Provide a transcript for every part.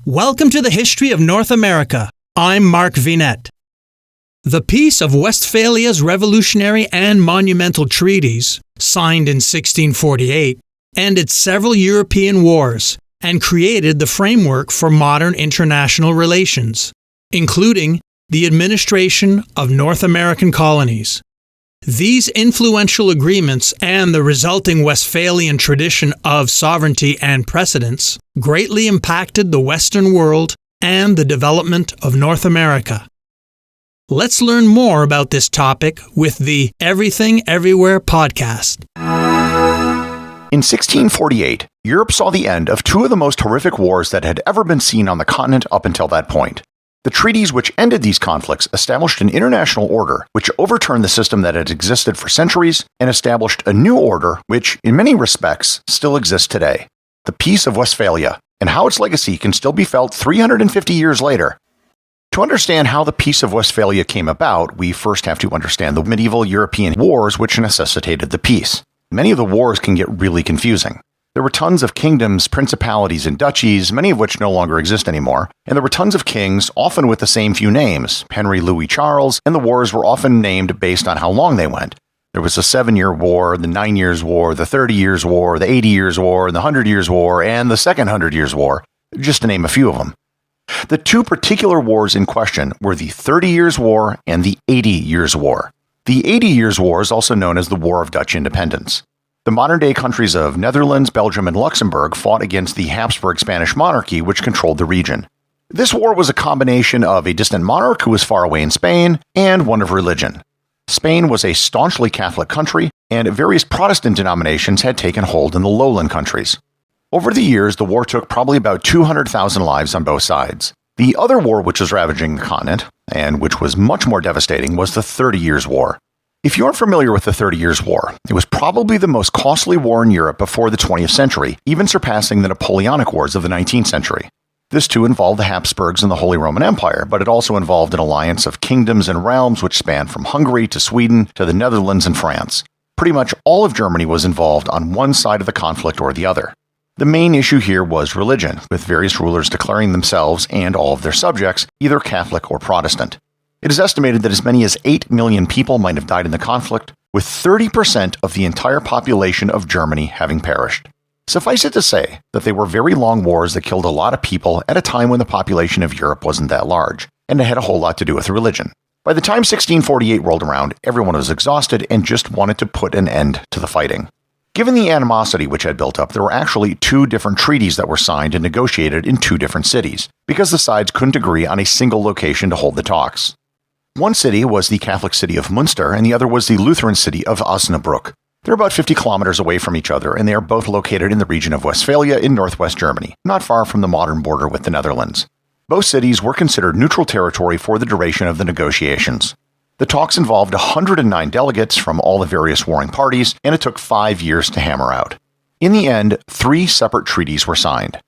Welcome to the History of North America. I'm Mark Vinette. The Peace of Westphalia's revolutionary and monumental treaties, signed in 1648, ended several European wars and created the framework for modern international relations, including the administration of North American colonies. These influential agreements and the resulting Westphalian tradition of sovereignty and precedents greatly impacted the Western world and the development of North America. Let's learn more about this topic with the Everything Everywhere podcast. In 1648, Europe saw the end of two of the most horrific wars that had ever been seen on the continent up until that point. The treaties which ended these conflicts established an international order which overturned the system that had existed for centuries and established a new order which, in many respects, still exists today. The Peace of Westphalia, and how its legacy can still be felt 350 years later. To understand how the Peace of Westphalia came about, we first have to understand the medieval European wars which necessitated the peace. Many of the wars can get really confusing. There were tons of kingdoms, principalities, and duchies, many of which no longer exist anymore, and there were tons of kings, often with the same few names, Henry, Louis, Charles, and the wars were often named based on how long they went. There was the 7-Year War, the 9 Years' War, the 30 Years' War, the 80 Years' War, the 100 Years' War, and the Second 100 Years' War, just to name a few of them. The two particular wars in question were the 30 Years' War and the 80 Years' War. The 80 Years' War is also known as the War of Dutch Independence. The modern-day countries of Netherlands, Belgium, and Luxembourg fought against the Habsburg Spanish monarchy, which controlled the region. This war was a combination of a distant monarch who was far away in Spain and one of religion. Spain was a staunchly Catholic country, and various Protestant denominations had taken hold in the lowland countries. Over the years, the war took probably about 200,000 lives on both sides. The other war which was ravaging the continent, and which was much more devastating, was the 30 Years' War. If you aren't familiar with the 30 Years' War, it was probably the most costly war in Europe before the 20th century, even surpassing the Napoleonic Wars of the 19th century. This too involved the Habsburgs and the Holy Roman Empire, but it also involved an alliance of kingdoms and realms which spanned from Hungary to Sweden to the Netherlands and France. Pretty much all of Germany was involved on one side of the conflict or the other. The main issue here was religion, with various rulers declaring themselves and all of their subjects either Catholic or Protestant. It is estimated that as many as 8 million people might have died in the conflict, with 30% of the entire population of Germany having perished. Suffice it to say that they were very long wars that killed a lot of people at a time when the population of Europe wasn't that large, and it had a whole lot to do with religion. By the time 1648 rolled around, everyone was exhausted and just wanted to put an end to the fighting. Given the animosity which had built up, there were actually two different treaties that were signed and negotiated in two different cities, because the sides couldn't agree on a single location to hold the talks. One city was the Catholic city of Münster, and the other was the Lutheran city of Osnabrück. They're about 50 kilometers away from each other, and they are both located in the region of Westphalia in northwest Germany, not far from the modern border with the Netherlands. Both cities were considered neutral territory for the duration of the negotiations. The talks involved 109 delegates from all the various warring parties, and it took 5 years to hammer out. In the end, 3 separate treaties were signed.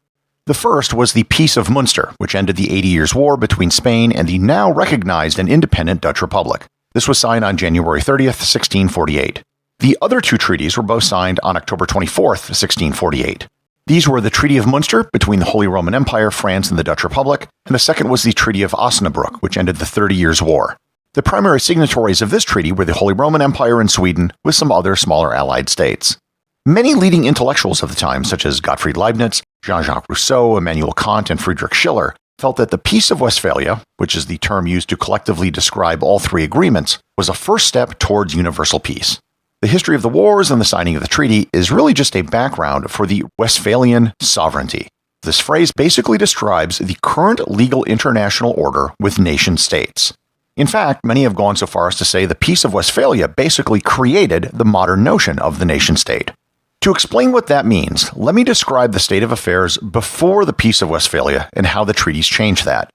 The first was the Peace of Münster, which ended the 80 Years' War between Spain and the now recognized and independent Dutch Republic. This was signed on January 30th, 1648. The other 2 treaties were both signed on October 24th, 1648. These were the Treaty of Münster between the Holy Roman Empire, France, and the Dutch Republic, and the second was the Treaty of Osnabrück, which ended the 30 Years' War. The primary signatories of this treaty were the Holy Roman Empire and Sweden, with some other smaller allied states. Many leading intellectuals of the time, such as Gottfried Leibniz, Jean-Jacques Rousseau, Immanuel Kant, and Friedrich Schiller, felt that the Peace of Westphalia, which is the term used to collectively describe all 3 agreements, was a first step towards universal peace. The history of the wars and the signing of the treaty is really just a background for the Westphalian sovereignty. This phrase basically describes the current legal international order with nation-states. In fact, many have gone so far as to say the Peace of Westphalia basically created the modern notion of the nation-state. To explain what that means, let me describe the state of affairs before the Peace of Westphalia and how the treaties changed that.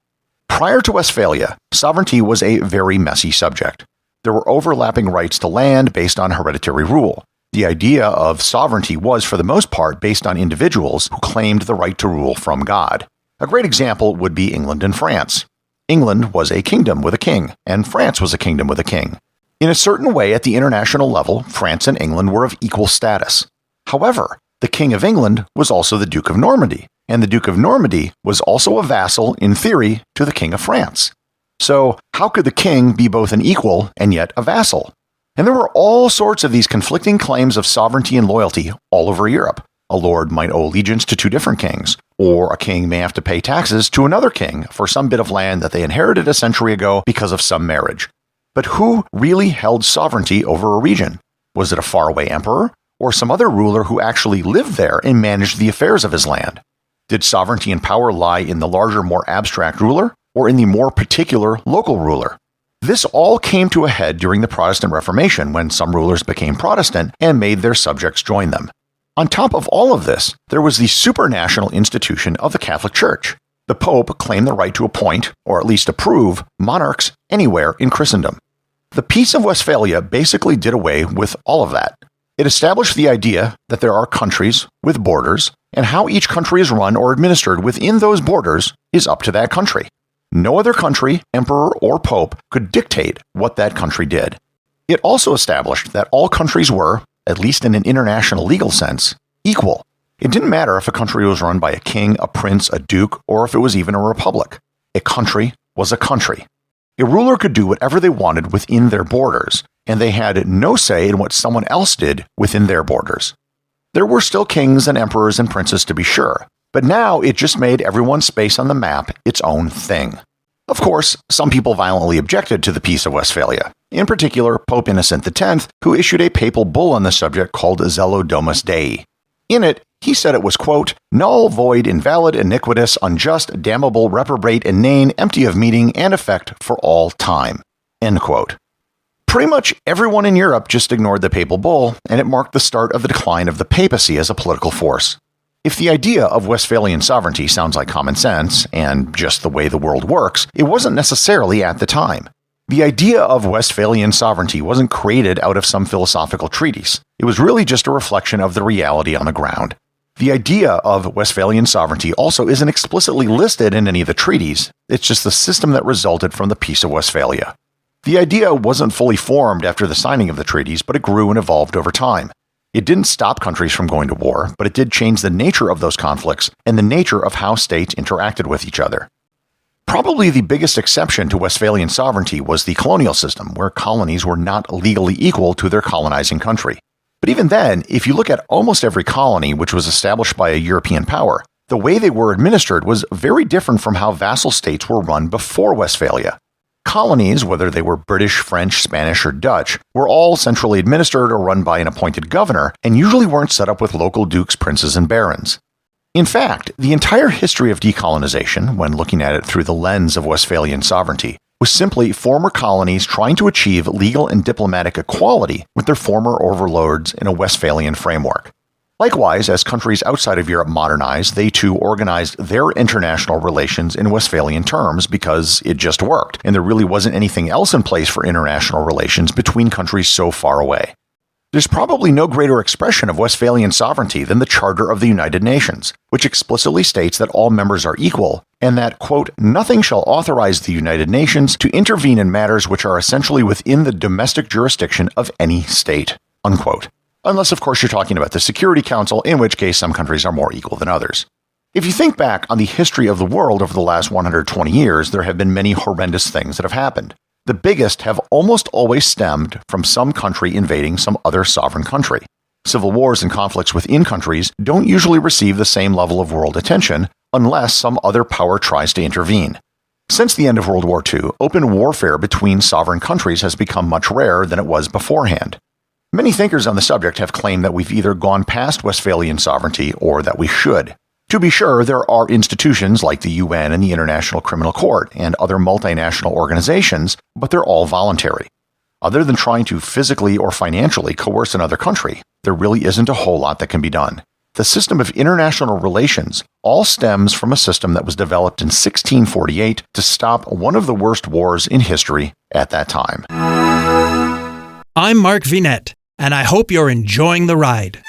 Prior to Westphalia, sovereignty was a very messy subject. There were overlapping rights to land based on hereditary rule. The idea of sovereignty was, for the most part, based on individuals who claimed the right to rule from God. A great example would be England and France. England was a kingdom with a king, and France was a kingdom with a king. In a certain way, at the international level, France and England were of equal status. However, The King of England was also the Duke of Normandy, and the Duke of Normandy was also a vassal, in theory, to the King of France. So, how could the king be both an equal and yet a vassal? And there were all sorts of these conflicting claims of sovereignty and loyalty all over Europe. A lord might owe allegiance to two different kings, or a king may have to pay taxes to another king for some bit of land that they inherited a century ago because of some marriage. But who really held sovereignty over a region? Was it a faraway emperor, or some other ruler who actually lived there and managed the affairs of his land? Did sovereignty and power lie in the larger, more abstract ruler, or in the more particular local ruler? This all came to a head during the Protestant Reformation when some rulers became Protestant and made their subjects join them. On top of all of this, there was the supranational institution of the Catholic Church. The Pope claimed the right to appoint, or at least approve, monarchs anywhere in Christendom. The Peace of Westphalia basically did away with all of that. It established the idea that there are countries with borders, and how each country is run or administered within those borders is up to that country. No other country, emperor, or pope could dictate what that country did. It also established that all countries were, at least in an international legal sense, equal. It didn't matter if a country was run by a king, a prince, a duke, or if it was even a republic. A country was a country. A ruler could do whatever they wanted within their borders, and they had no say in what someone else did within their borders. There were still kings and emperors and princes to be sure, but now it just made everyone's space on the map its own thing. Of course, some people violently objected to the Peace of Westphalia, in particular Pope Innocent X, who issued a papal bull on the subject called Zelo Domus Dei. In it, he said it was, quote, null, void, invalid, iniquitous, unjust, damnable, reprobate, inane, empty of meaning and effect for all time, end quote. Pretty much everyone in Europe just ignored the papal bull, and it marked the start of the decline of the papacy as a political force. If the idea of Westphalian sovereignty sounds like common sense, and just the way the world works, it wasn't necessarily at the time. The idea of Westphalian sovereignty wasn't created out of some philosophical treatise. It was really just a reflection of the reality on the ground. The idea of Westphalian sovereignty also isn't explicitly listed in any of the treaties, it's just the system that resulted from the Peace of Westphalia. The idea wasn't fully formed after the signing of the treaties, but it grew and evolved over time. It didn't stop countries from going to war, but it did change the nature of those conflicts and the nature of how states interacted with each other. Probably the biggest exception to Westphalian sovereignty was the colonial system, where colonies were not legally equal to their colonizing country. But even then, if you look at almost every colony which was established by a European power, the way they were administered was very different from how vassal states were run before Westphalia. Colonies, whether they were British, French, Spanish, or Dutch, were all centrally administered or run by an appointed governor and usually weren't set up with local dukes, princes, and barons. In fact, the entire history of decolonization, when looking at it through the lens of Westphalian sovereignty, was simply former colonies trying to achieve legal and diplomatic equality with their former overlords in a Westphalian framework. Likewise, as countries outside of Europe modernized, they too organized their international relations in Westphalian terms because it just worked, and there really wasn't anything else in place for international relations between countries so far away. There's probably no greater expression of Westphalian sovereignty than the Charter of the United Nations, which explicitly states that all members are equal, and that, quote, nothing shall authorize the United Nations to intervene in matters which are essentially within the domestic jurisdiction of any state, unquote. Unless, of course, you're talking about the Security Council, in which case some countries are more equal than others. If you think back on the history of the world over the last 120 years, there have been many horrendous things that have happened. The biggest have almost always stemmed from some country invading some other sovereign country. Civil wars and conflicts within countries don't usually receive the same level of world attention unless some other power tries to intervene. Since the end of World War II, open warfare between sovereign countries has become much rarer than it was beforehand. Many thinkers on the subject have claimed that we've either gone past Westphalian sovereignty or that we should. To be sure, there are institutions like the UN and the International Criminal Court and other multinational organizations, but they're all voluntary. Other than trying to physically or financially coerce another country, there really isn't a whole lot that can be done. The system of international relations all stems from a system that was developed in 1648 to stop one of the worst wars in history at that time. I'm Mark Vinette, and I hope you're enjoying the ride.